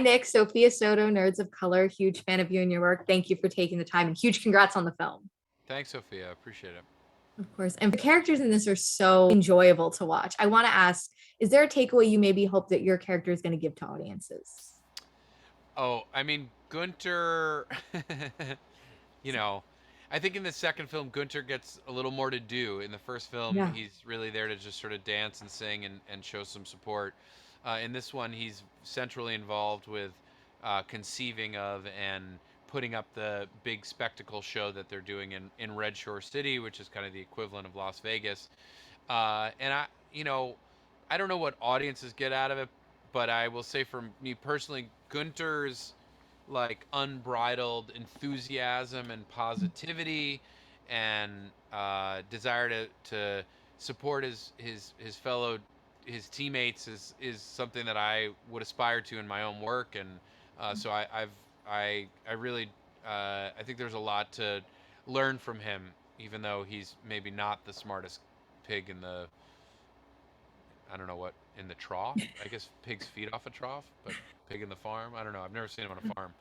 Nick, Sophia Soto, Nerds of Color. Huge fan of you and your work. Thank you for taking the time and huge congrats on the film. Thanks, Sophia. I appreciate it. Of course. And the characters in this are so enjoyable to watch. I want to ask, is there a takeaway you maybe hope that your character is going to give to audiences? Oh, I mean, Gunter, you know, I think in the second film, Gunter gets a little more to do. In the first film, Yeah. he's really there to just sort of dance and sing and show some support. In this one, he's centrally involved with conceiving of and putting up the big spectacle show that they're doing in Red Shore City, which is kind of the equivalent of Las Vegas. And I don't know what audiences get out of it, but I will say for me personally, Gunter's like unbridled enthusiasm and positivity and desire to support his fellow his teammates is something that I would aspire to in my own work, and so I really I think there's a lot to learn from him, even though he's maybe not the smartest pig in the I don't know what in the trough. I guess pigs feed off a trough, but pig in the farm. I don't know. I've never seen him on a farm.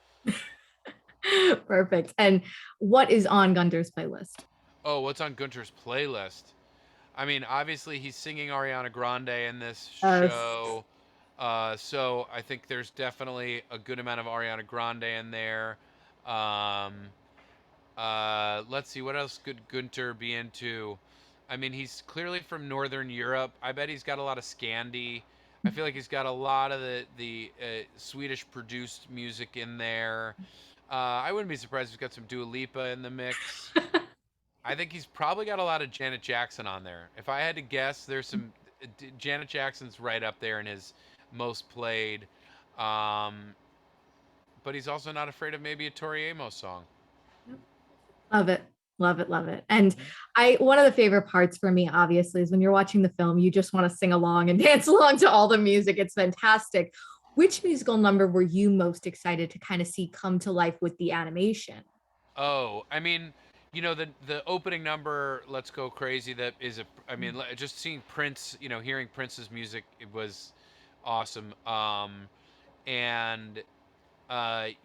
Perfect. And what is on Gunter's playlist? Oh, what's on Gunter's playlist? I mean, obviously he's singing Ariana Grande in this Uh, show, so I think there's definitely a good amount of Ariana Grande in there. Um, let's see, what else could Gunter be into? I mean, he's clearly from Northern Europe. I bet he's got a lot of Scandi. I feel like he's got a lot of the Swedish produced music in there. I wouldn't be surprised if he's got some Dua Lipa in the mix. I think he's probably got a lot of Janet Jackson on there. If I had to guess, there's some Janet Jackson's right up there in his most played. Um, but he's also not afraid of maybe a Tori Amos song. Love it. Love it. Love it. And Mhm. one of the favorite parts for me, obviously, is when you're watching the film, you just want to sing along and dance along to all the music. It's fantastic. Which musical number were you most excited to kind of see come to life with the animation? Oh, I mean, the opening number, "Let's Go Crazy," that is a. I mean, just seeing Prince, hearing Prince's music, it was awesome. And I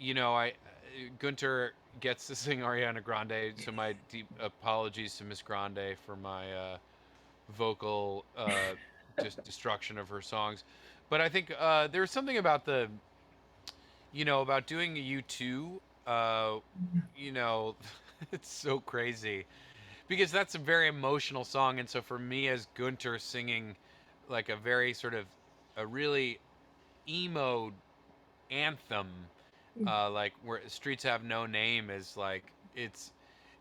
Gunter gets to sing Ariana Grande, so my deep apologies to Miss Grande for my vocal just destruction of her songs. But I think there was something about about doing a U2. You know, it's so crazy because that's a very emotional song, and so for me as Gunter singing like a very sort of a really emo anthem, like where Streets Have No Name is like it's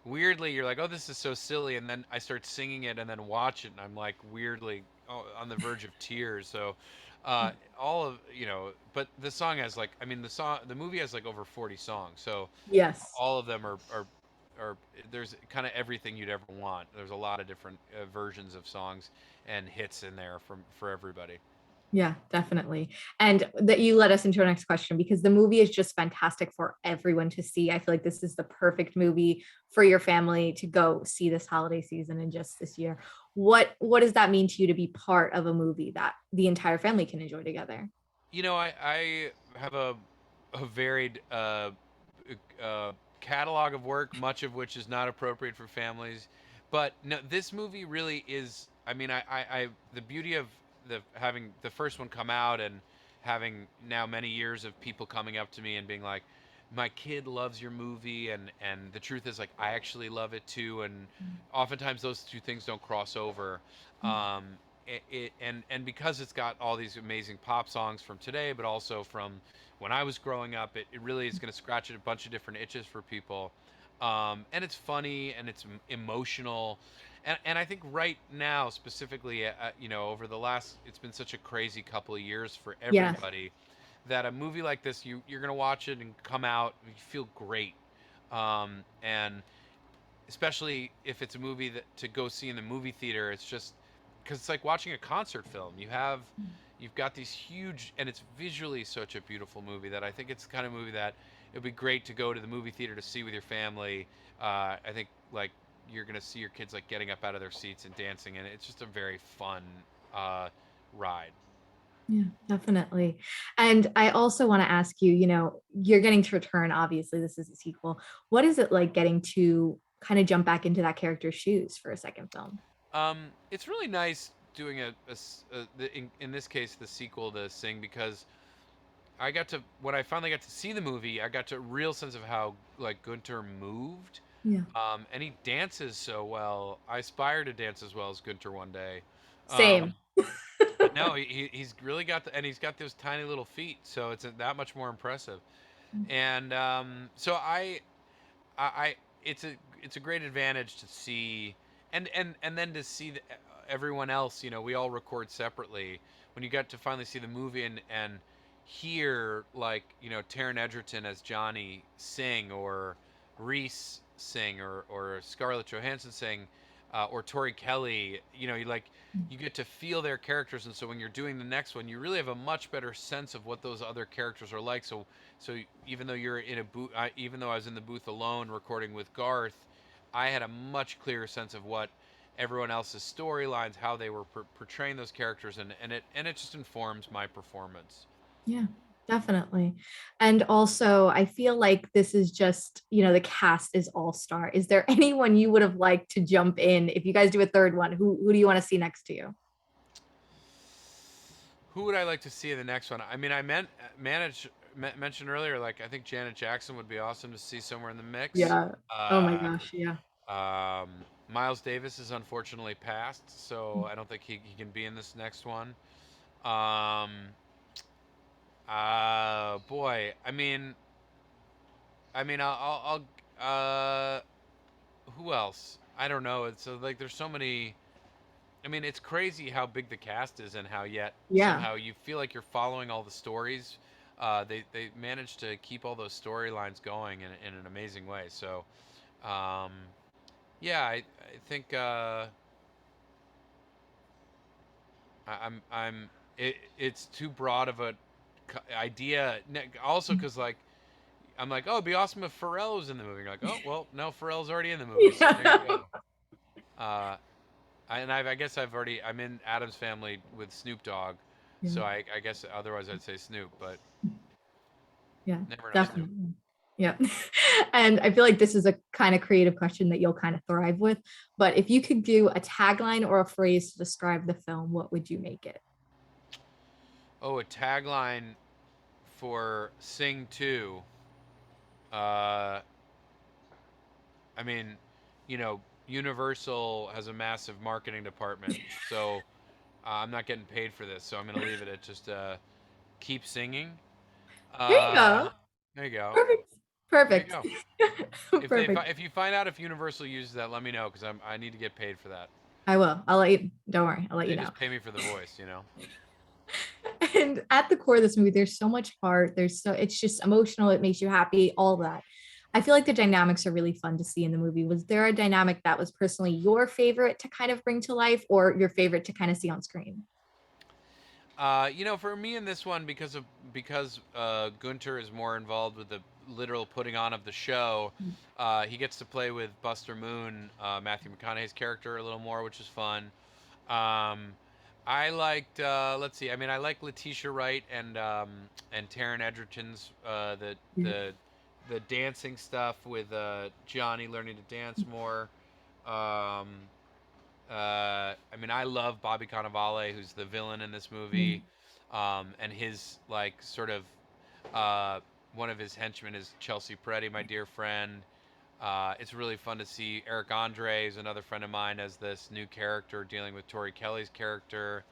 weirdly you're like, oh, this is so silly, and then I start singing it and then watch it and I'm like weirdly on the verge of tears. So all of but the song has like, I mean, the movie has like over 40 songs, so Yes. all of them are there's kind of everything you'd ever want. There's a lot of different versions of songs and hits in there for everybody. Yeah, definitely. And that you led us into our next question because the movie is just fantastic for everyone to see. I feel like this is the perfect movie for your family to go see this holiday season and just this year. What does that mean to you to be part of a movie that the entire family can enjoy together? I have a varied uh, catalog of work, much of which is not appropriate for families. But no, this movie really is. I mean, the beauty of the having the first one come out and having now many years of people coming up to me and being like, "My kid loves your movie," and the truth is like I actually love it too. And oftentimes those two things don't cross over. Um, and because it's got all these amazing pop songs from today, but also from when I was growing up, it really is going to scratch a bunch of different itches for people. And it's funny and it's emotional. And I think right now, specifically, over the last, it's been such a crazy couple of years for Yes. everybody that a movie like this, you're going to watch it and come out, you feel great. And especially if it's a movie that to go see in the movie theater, it's just because it's like watching a concert film. You've got these huge, and it's visually such a beautiful movie that I think it's the kind of movie that it'd be great to go to the movie theater to see with your family. I think like you're gonna see your kids like getting up out of their seats and dancing, and it's just a very fun uh, ride. Yeah, definitely. And I also want to ask you, you're getting to return, obviously, this is a sequel. What is it like getting to kind of jump back into that character's shoes for a second film? It's really nice doing in this case the sequel to Sing, because I got to when I finally got to see the movie, I got to a real sense of how like Gunter moved. Yeah. And he dances so well. I aspire to dance as well as Gunter one day. Same. But no, he's really got and he's got those tiny little feet, so it's that much more impressive. And so I it's a great advantage to see, and then to see everyone else. We all record separately. When you got to finally see the movie and hear like Taron Egerton as Johnny sing, or Reese sing, or Scarlett Johansson sing, or Tori Kelly, you get to feel their characters, and so when you're doing the next one, you really have a much better sense of what those other characters are like. So even though you're in a booth, even though I was in the booth alone recording with Garth, I had a much clearer sense of what everyone else's storylines, how they were portraying those characters, and it just informs my performance. Yeah, definitely. And also, I feel like this is just, the cast is all star. Is there anyone you would have liked to jump in if you guys do a third one? Who do you want to see next to you? Who would I like to see in the next one? I mean, I mentioned earlier, like I think Janet Jackson would be awesome to see somewhere in the mix. Yeah. Oh my Uh, gosh. Yeah. um, Miles Davis is unfortunately passed, so I don't think he can be in this next one. Um, boy, I'll who else? I don't know. It's like there's so many. I mean, it's crazy how big the cast is, and how yet Yeah. somehow you feel like you're following all the stories. They managed to keep all those storylines going in an amazing way. So, um, yeah, I think it's too broad of a idea. Also, because like I'm like, oh, it'd be awesome if Pharrell was in the movie. You're like, oh, well, no, Pharrell's already in the movie, so there you Yeah. go. Uh, I guess I'm in Adam's Family with Snoop Dogg, Yeah. so I guess otherwise I'd say Snoop, but Yeah, never know Snoop. definitely. Yeah. And I feel like this is a kind of creative question that you'll kind of thrive with. But if you could do a tagline or a phrase to describe the film, what would you make it? Oh, a tagline for Sing 2. Uh, I mean, Universal has a massive marketing department, so I'm not getting paid for this, so I'm gonna leave it at just keep singing. There you Uh, go. there you go. Perfect. There you Perfect. go. Perfect. If you find out if Universal uses that, let me know, because I need to get paid for that. I will. I'll let you, don't worry. I'll let you They know. just pay me for the voice. And at the core of this movie, there's so much heart. It's just emotional. It makes you happy, all that. I feel like the dynamics are really fun to see in the movie. Was there a dynamic that was personally your favorite to kind of bring to life, or your favorite to kind of see on screen? For me in this one, because Gunter is more involved with the literal putting on of the show, he gets to play with Buster Moon, Matthew McConaughey's character, a little more, which is fun. Um, I liked, let's see, I mean, I like Letitia Wright and Taron Egerton's Yeah. the dancing stuff with Johnny learning to dance more. Um, I mean, I love Bobby Cannavale, who's the villain in this Yeah. movie, and his like sort of uh, one of his henchmen is Chelsea Peretti, my dear friend. It's really fun to see Eric Andre, who's another friend of mine, as this new character dealing with Tori Kelly's character.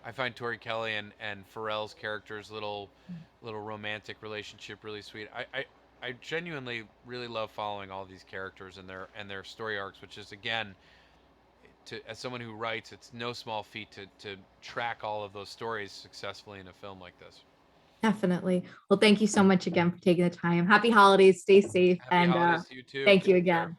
I find Tori Kelly and Pharrell's character's little romantic relationship really sweet. I genuinely really love following all these characters and their story arcs, which is again, as someone who writes, it's no small feat to track all of those stories successfully in a film like this. Definitely. Well, thank you so much again for taking the time. Happy holidays. Stay safe. Happy And holidays to you too. thank you Take care. again.